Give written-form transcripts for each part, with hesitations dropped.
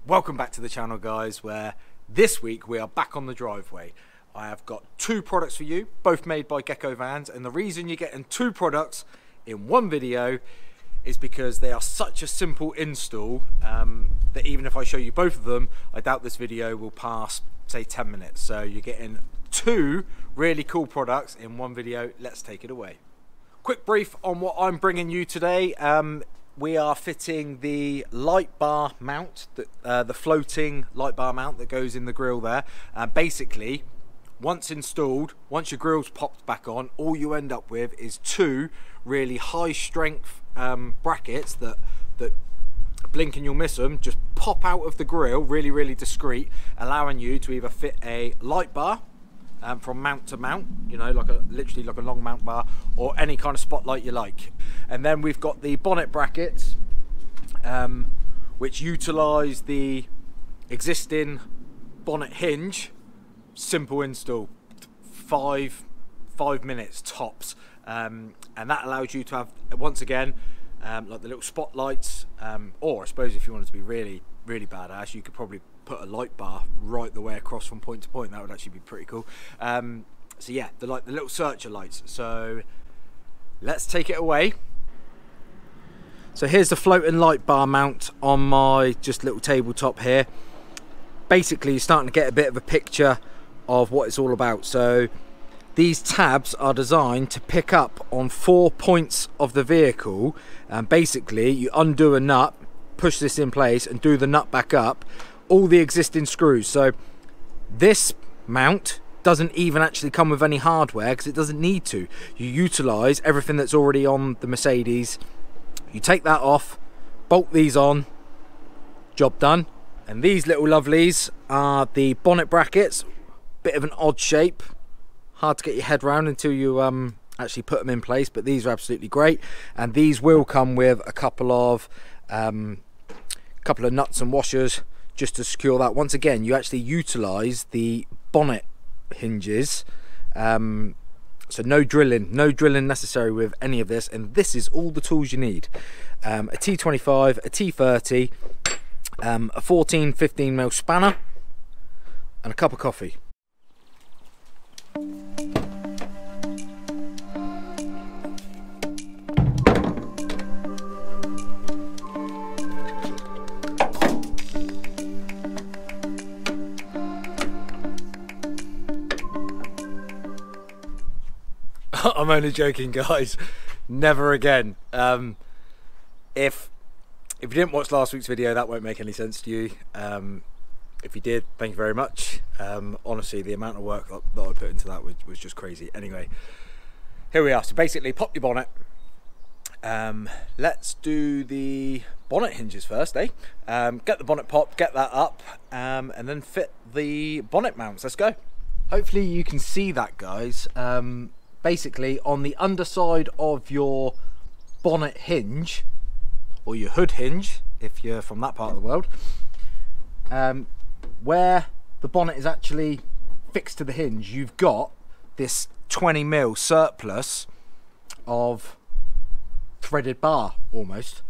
Welcome back to the channel, guys, where this week we are back on the driveway. I have got two products for you, both made by GECKO Vans, and the reason you're getting two products in one video is because they are such a simple install that even if I show you both of them, I doubt this video will pass, say, 10 minutes. So you're getting two really cool products in one video. Let's take it away. Quick brief on what I'm bringing you today. We are fitting the light bar mount, the floating light bar mount that goes in the grill there. Basically, once installed, once your grill's popped back on, all you end up with is two really high strength brackets that blink and you'll miss them, just pop out of the grill, really discreet, allowing you to either fit a light bar from mount to mount, you know, literally like a long mount bar, or any kind of spotlight you like. And then we've got the bonnet brackets, which utilize the existing bonnet hinge. Simple install, five minutes tops, and that allows you to have, once again, like the little spotlights, or I suppose if you wanted to be really badass, you could probably put a light bar right the way across from point to point. That would actually be pretty cool. So yeah, the little searcher lights. So let's take it away. So here's the floating light bar mount on my just little tabletop here. Basically, you're starting to get a bit of a picture of what it's all about. So these tabs are designed to pick up on 4 points of the vehicle, and basically you undo a nut, push this in place and do the nut back up, all the existing screws. So this mount doesn't even actually come with any hardware because it doesn't need to. You utilize everything that's already on the Mercedes. You take that off, bolt these on, job done. And these little lovelies are the bonnet brackets. Bit of an odd shape, hard to get your head around until you actually put them in place, but these are absolutely great. And these will come with a couple of nuts and washers just to secure that. Once again, you actually utilize the bonnet hinges, so no drilling necessary with any of this, and this is all the tools you need. A T25, a T30, a 14-15mm spanner, and a cup of coffee. I'm only joking, guys. Never again. If you didn't watch last week's video, that won't make any sense to you. If you did, thank you very much. Honestly, the amount of work that I put into that was just crazy. Anyway, here we are. So basically, pop your bonnet. Let's do the bonnet hinges first, eh? Get the bonnet popped, get that up, and then fit the bonnet mounts. Let's go. Hopefully you can see that, guys. Basically, on the underside of your bonnet hinge, or your hood hinge, if you're from that part of the world, where the bonnet is actually fixed to the hinge, you've got this 20mm surplus of threaded bar, almost.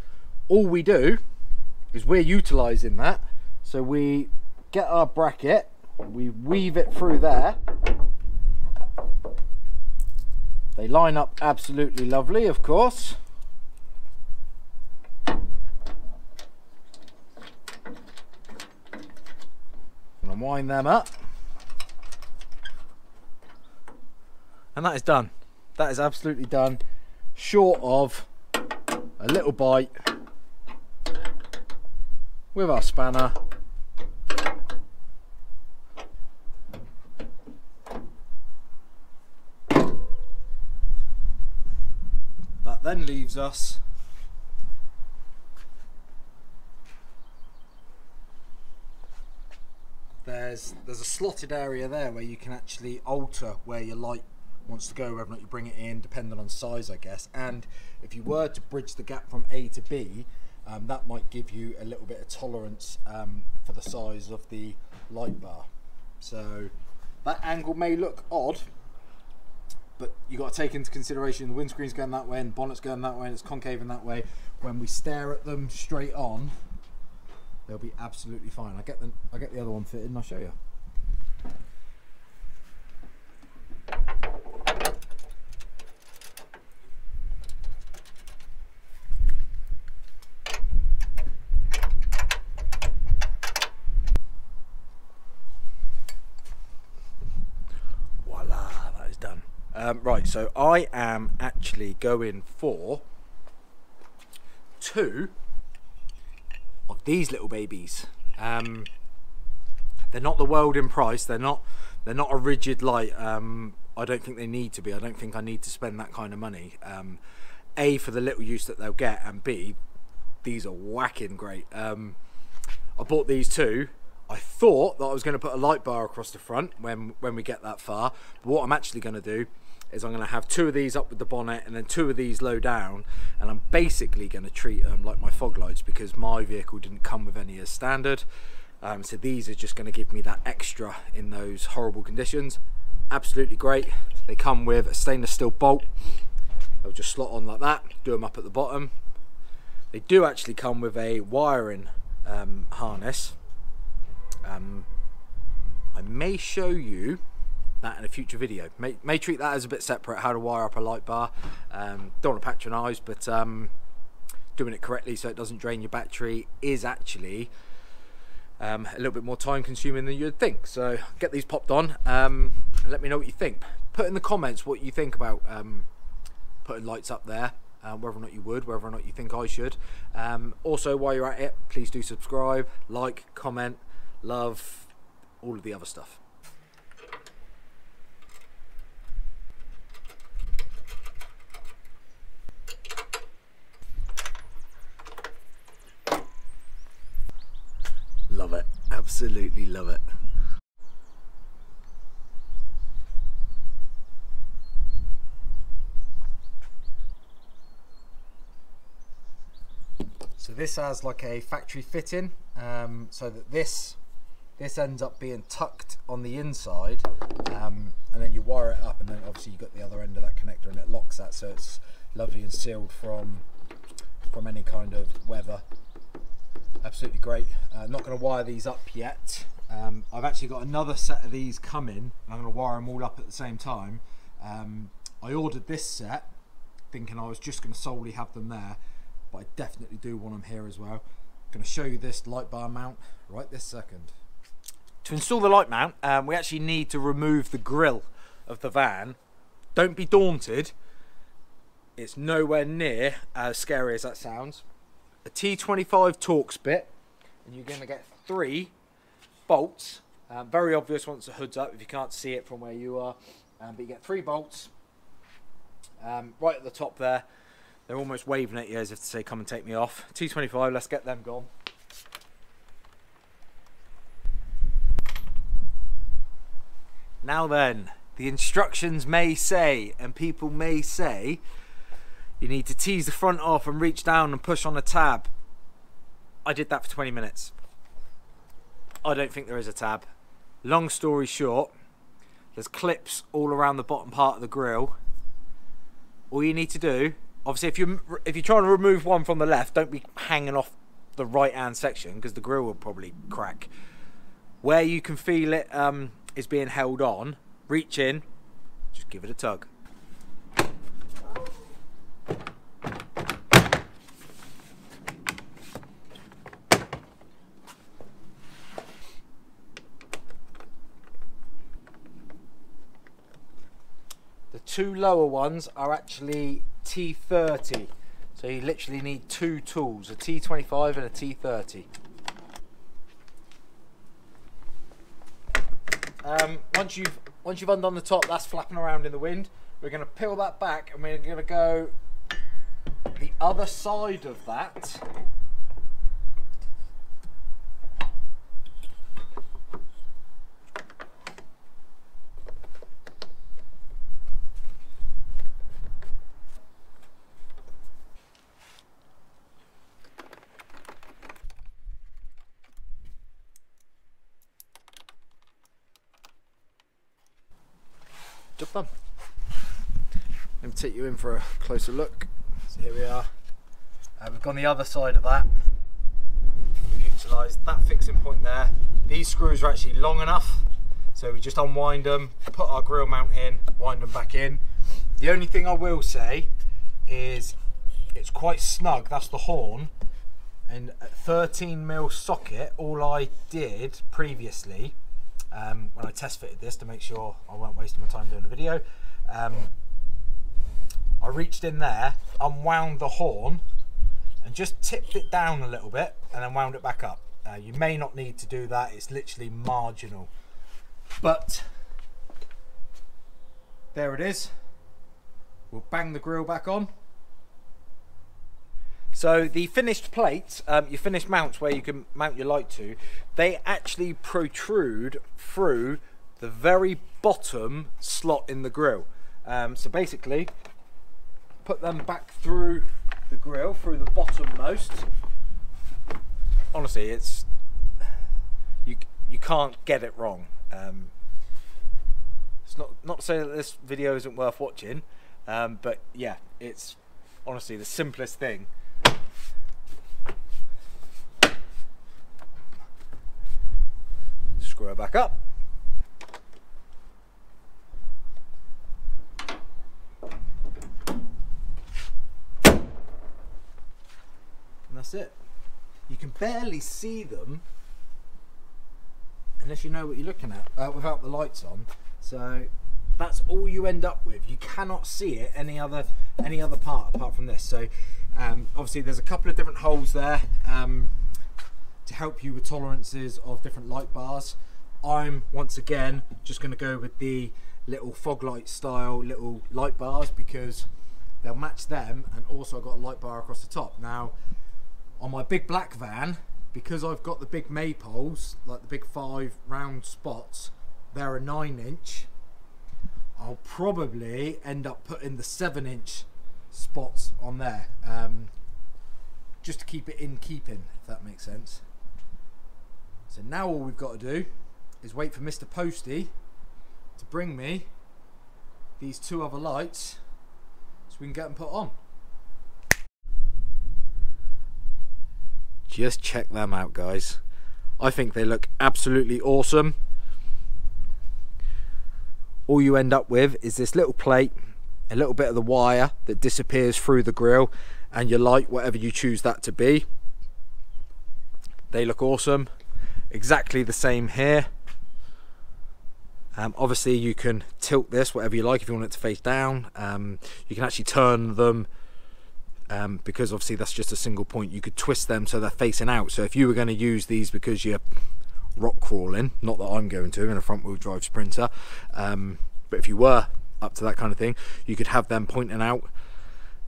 All we do is we're utilizing that. So we get our bracket, we weave it through there. They line up absolutely lovely, of course. And wind them up. And that is done. That is absolutely done. Short of a little bite with our spanner. That then leaves us there's a slotted area there where you can actually alter where your light wants to go, whether or not you bring it in, depending on size, I guess. And if you were to bridge the gap from A to B, that might give you a little bit of tolerance for the size of the light bar. So that angle may look odd, but you got to take into consideration the windscreen's going that way and the bonnet's going that way and it's concave in that way. When we stare at them straight on, they'll be absolutely fine. I get the other one fitted and I'll show you. Voila, that is done. Right, so I am actually going for 2 of these little babies. They're not the world in price. They're not a rigid light. I don't think they need to be. I don't think I need to spend that kind of money. A, for the little use that they'll get, and B, these are whacking great. I bought these 2. I thought that I was going to put a light bar across the front when we get that far, but what I'm actually going to do is I'm going to have 2 of these up with the bonnet and then 2 of these low down, and I'm basically going to treat them like my fog lights because my vehicle didn't come with any as standard. So these are just going to give me that extra in those horrible conditions. Absolutely great. They come with a stainless steel bolt. They'll just slot on like that, do them up at the bottom. They do actually come with a wiring harness. I may show you that in a future video. May treat that as a bit separate, how to wire up a light bar. Don't want to patronise, but doing it correctly so it doesn't drain your battery is actually a little bit more time consuming than you'd think. So get these popped on and let me know what you think. Put in the comments what you think about putting lights up there, whether or not you would, whether or not you think I should. Also, while you're at it, please do subscribe, like, comment, love, all of the other stuff. Love it, absolutely love it. So this has like a factory fitting, so that this ends up being tucked on the inside, and then you wire it up, and then obviously you've got the other end of that connector and it locks that, so it's lovely and sealed from any kind of weather. Absolutely great. Not going to wire these up yet. I've actually got another set of these coming, and I'm going to wire them all up at the same time. I ordered this set thinking I was just going to solely have them there, but I definitely do want them here as well. I'm going to show you this light bar mount right this second. To install the light mount, we actually need to remove the grille of the van. Don't be daunted. It's nowhere near as scary as that sounds. A T25 Torx bit, and you're going to get 3 bolts. Very obvious once the hood's up if you can't see it from where you are, but you get 3 bolts right at the top there. They're almost waving at you as if to say come and take me off. T25, let's get them gone. Now then, the instructions may say, and people may say, you need to tease the front off and reach down and push on a tab. I did that for 20 minutes. I don't think there is a tab. Long story short, there's clips all around the bottom part of the grille. All you need to do, obviously if you're trying to remove one from the left, don't be hanging off the right hand section because the grille will probably crack. Where you can feel it is being held on, reach in, just give it a tug. The 2 lower ones are actually T30, so you literally need 2 tools, a T25 and a T30. Once you've undone the top, that's flapping around in the wind. We're going to peel that back, and we're going to go the other side of that. Job done. Let me take you in for a closer look. So here we are. We've gone the other side of that. We've used realise that fixing point there, these screws are actually long enough, so we just unwind them, put our grill mount in, wind them back in. The only thing I will say is it's quite snug, that's the horn, and a 13mm socket, all I did previously, when I test fitted this to make sure I weren't wasting my time doing a video, I reached in there, unwound the horn, and just tipped it down a little bit, and then wound it back up. You may not need to do that, it's literally marginal. But there it is. We'll bang the grill back on. So the finished plates, your finished mounts where you can mount your light to, they actually protrude through the very bottom slot in the grill. So basically, put them back through the grill, through the bottommost. Honestly, it's you can't get it wrong. It's not to say that this video isn't worth watching, but yeah, it's honestly the simplest thing. Screw it back up. And that's it. You can barely see them unless you know what you're looking at without the lights on. So that's all you end up with. You cannot see it any other part apart from this. So obviously there's a couple of different holes there to help you with tolerances of different light bars. I'm once again just going to go with the little fog light style little light bars because they'll match them, and also I've got a light bar across the top. Now on my big black van, because I've got the big maypoles, like the big 5 round spots, they're a 9-inch. I'll probably end up putting the 7-inch spots on there, just to keep it in keeping, if that makes sense. So now all we've got to do is wait for Mr. Posty to bring me these 2 other lights so we can get them put on. Just check them out, guys. I think they look absolutely awesome. All you end up with is this little plate, a little bit of the wire that disappears through the grill, and your light, whatever you choose that to be. They look awesome. Exactly the same here. Obviously you can tilt this whatever you like if you want it to face down. You can actually turn them, because obviously that's just a single point. You could twist them so they're facing out. So if you were going to use these because you're rock crawling, not that I'm going to in a front wheel drive Sprinter, but if you were up to that kind of thing, you could have them pointing out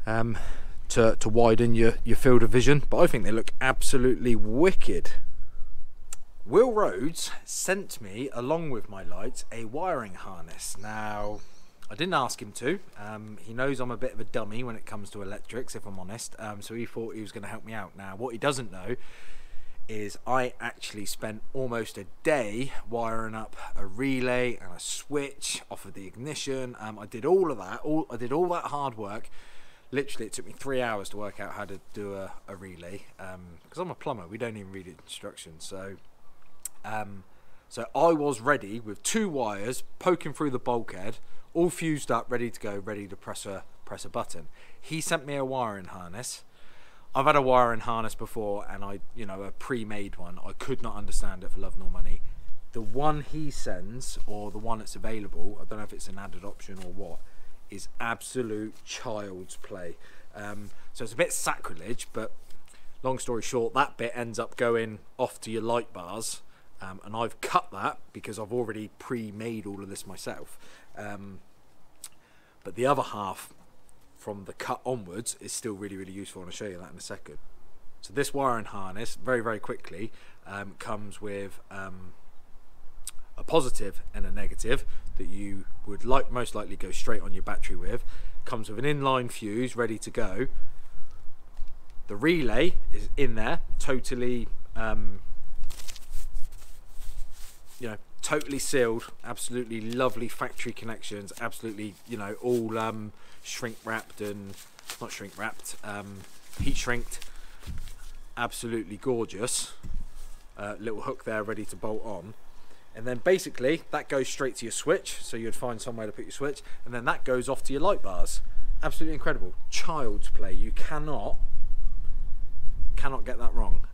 to widen your field of vision. But I think they look absolutely wicked. Will Rhodes sent me, along with my lights, a wiring harness. Now, I didn't ask him to. He knows I'm a bit of a dummy when it comes to electrics, if I'm honest. So he thought he was going to help me out. Now, what he doesn't know is I actually spent almost a day wiring up a relay and a switch off of the ignition. I did all of that. I did all that hard work. Literally, it took me 3 hours to work out how to do a relay. Because I'm a plumber, we don't even read instructions. So I was ready with 2 wires poking through the bulkhead, all fused up, ready to go, ready to press a button. He sent me a wiring harness. I've had a wiring harness before, and a pre-made one. I could not understand it for love nor money. The one he sends, or the one that's available, I don't know if it's an added option or what, is absolute child's play. So it's a bit sacrilege, but long story short, that bit ends up going off to your light bars. And I've cut that because I've already pre-made all of this myself. But the other half from the cut onwards is still really, really useful, and I'll show you that in a second. So this wiring harness, very, very quickly, comes with a positive and a negative that you would most likely go straight on your battery with. Comes with an inline fuse ready to go. The relay is in there, totally totally sealed, absolutely lovely factory connections, absolutely, all shrink wrapped and not shrink wrapped, heat shrinked, absolutely gorgeous. little hook there ready to bolt on. And then basically that goes straight to your switch, so you'd find somewhere to put your switch, and then that goes off to your light bars. Absolutely incredible. Child's play. You cannot get that wrong.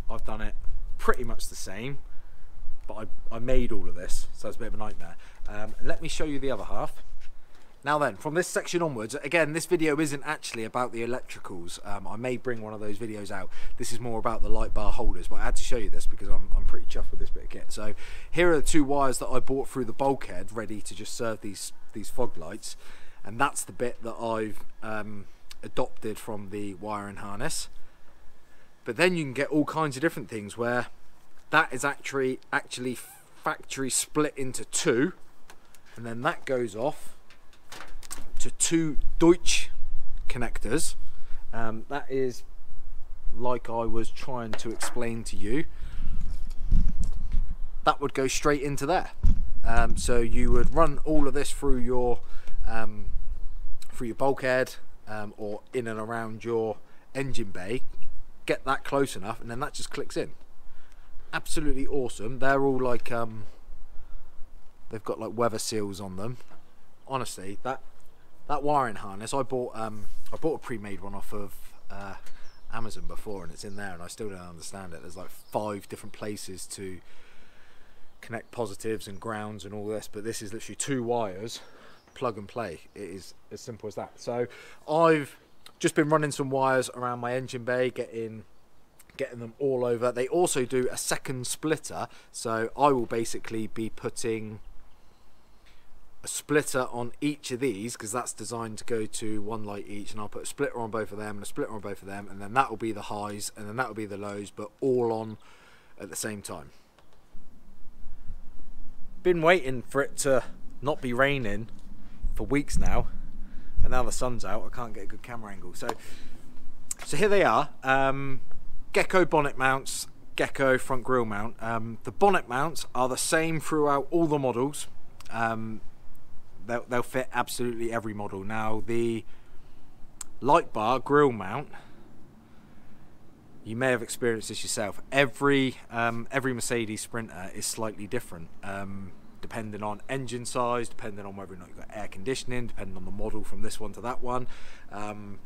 I've done it pretty much the same, but I made all of this, so it's a bit of a nightmare. Let me show you the other half. Now then, from this section onwards, again, this video isn't actually about the electricals. I may bring one of those videos out. This is more about the light bar holders, but I had to show you this because I'm pretty chuffed with this bit of kit. So here are the 2 wires that I bought through the bulkhead, ready to just serve these fog lights. And that's the bit that I've adopted from the wiring harness. But then you can get all kinds of different things where that is actually factory split into 2, and then that goes off to 2 Deutsch connectors. That is, like I was trying to explain to you, that would go straight into there. So you would run all of this through your bulkhead, or in and around your engine bay, get that close enough, and then that just clicks in. Absolutely awesome. They're all like they've got like weather seals on them. Honestly, that wiring harness, I bought a pre-made one off of Amazon before, and it's in there, and I still don't understand it. There's like 5 different places to connect positives and grounds and all this, but this is literally 2 wires, plug and play. It is as simple as that. So I've just been running some wires around my engine bay, getting them all over. They also do a second splitter, so I will basically be putting a splitter on each of these, because that's designed to go to 1 light each, and I'll put a splitter on both of them and a splitter on both of them, and then that will be the highs and then that will be the lows, but all on at the same time. Been waiting for it to not be raining for weeks now, and now the sun's out, I can't get a good camera angle. So here they are. GECKO bonnet mounts, GECKO front grille mount. The bonnet mounts are the same throughout all the models. They'll fit absolutely every model. Now the light bar grille mount, you may have experienced this yourself. Every Mercedes Sprinter is slightly different, depending on engine size, depending on whether or not you've got air conditioning, depending on the model from this one to that one.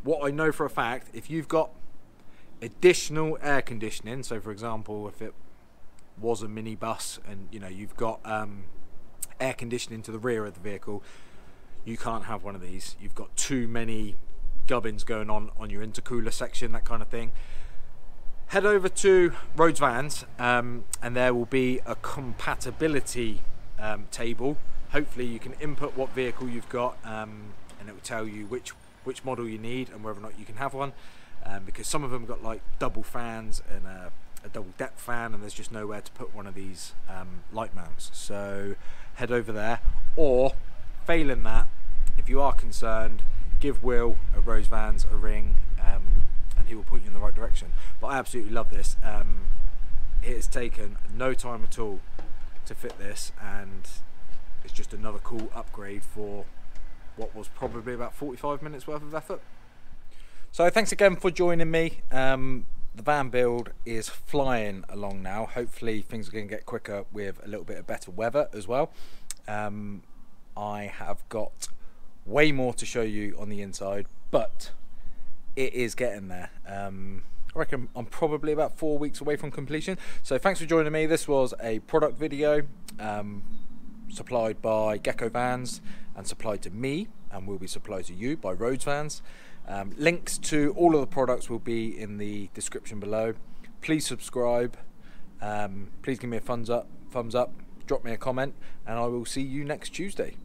What I know for a fact, if you've got additional air conditioning, so for example, if it was a minibus and you've got air conditioning to the rear of the vehicle, you can't have one of these. You've got too many gubbins going on your intercooler section, that kind of thing. Head over to Rhodes Vans, and there will be a compatibility table. Hopefully you can input what vehicle you've got, and it will tell you which model you need and whether or not you can have one, because some of them got like double fans and a double depth fan, and there's just nowhere to put one of these light mounts. So head over there, or failing that, if you are concerned, give Will at Rhodes Vans a ring, and he will point you in the right direction. But I absolutely love this. It has taken no time at all to fit this, and it's just another cool upgrade for what was probably about 45 minutes worth of effort. So thanks again for joining me. The van build is flying along now. Hopefully things are going to get quicker with a little bit of better weather as well. I have got way more to show you on the inside, but it is getting there. I reckon I'm probably about 4 weeks away from completion. So thanks for joining me. This was a product video supplied by GECKO Vans and supplied to me, and will be supplied to you by Rhodes Vans. Links to all of the products will be in the description below. Please subscribe, please give me a thumbs up, drop me a comment, and I will see you next Tuesday.